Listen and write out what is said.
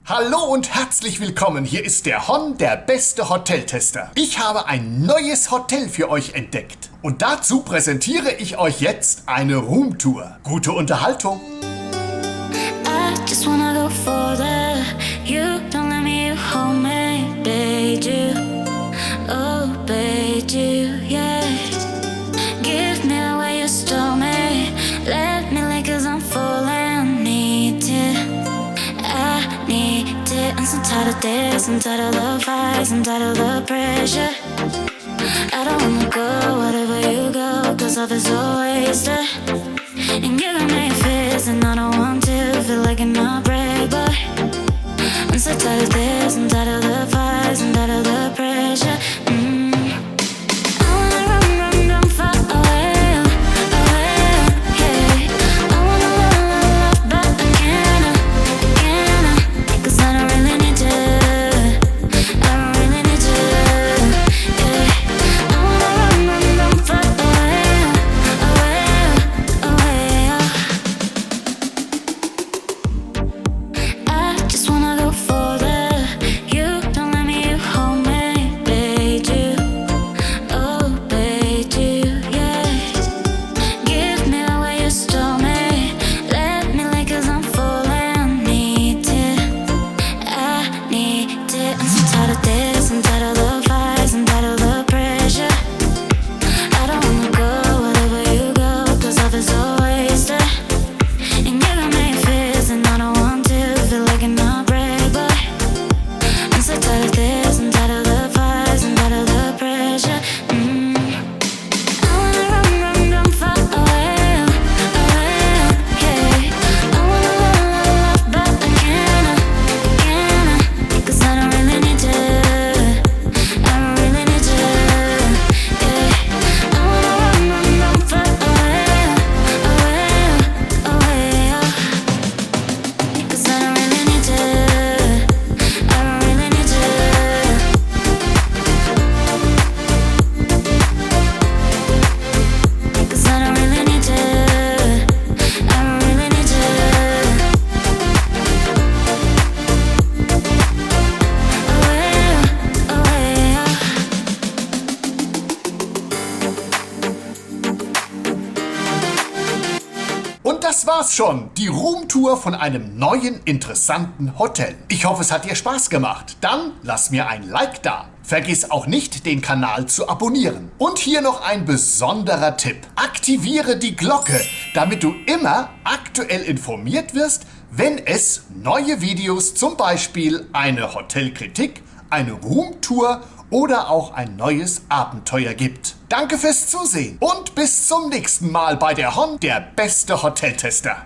Hallo und herzlich willkommen, hier ist der Hon, der beste Hoteltester. Ich habe ein neues Hotel für euch entdeckt. Und dazu präsentiere ich euch jetzt eine Roomtour. Gute Unterhaltung! I just wanna go further. You don't let me hold me, obeyed you, obeyed you, yeah. Give me the way you stole me. Let me lick 'cause I'm falling. Need it, I need it. I'm so tired of this, I'm tired of the fights, I'm tired of the pressure. I don't wanna go wherever you go, 'cause love is so wasted. And you got me fist, and I don't want to feel like an outbreak, but I'm so tired of this, I'm tired of the fights, I'm tired of the pressure. I wanna run, run, run far away, away, yeah. I wanna love, love, love, but I can't, 'cause I don't really need to, I don't really need to, yeah. I wanna run, run, run far away, away, away, I just wanna go further. You don't let me hold me, obeyed you, obeyed you, yeah. Give me the way you stole me. Let me lick 'cause I'm falling. Need it, I need it. I'm so tired of this, I'm tired of the fights, I'm tired of the pressure. I don't wanna go wherever you go, 'cause love is so wasted. And you got me fist, and I don't want to feel like an outbreak, but I'm so tired of this, I'm tired of the fights, I'm tired of the pressure. I wanna run, run, run far away, away, yeah. I wanna love, love, love, but I can't, 'cause I don't really need to, I don't really need to, yeah. I wanna run, run, run far away, away, away, 'cause I don't really need to, I don't really need to, 'cause I don't really need to, I don't really need to, away, away. Und das war's schon, die Roomtour von einem neuen, interessanten Hotel. Ich hoffe, es hat dir Spaß gemacht. Dann lass mir ein Like da. Vergiss auch nicht, den Kanal zu abonnieren. Und hier noch ein besonderer Tipp. Aktiviere die Glocke, damit du immer aktuell informiert wirst, wenn es neue Videos, zum Beispiel eine Hotelkritik, eine Roomtour oder auch ein neues Abenteuer gibt. Danke fürs Zusehen und bis zum nächsten Mal bei der Hon, der beste Hoteltester.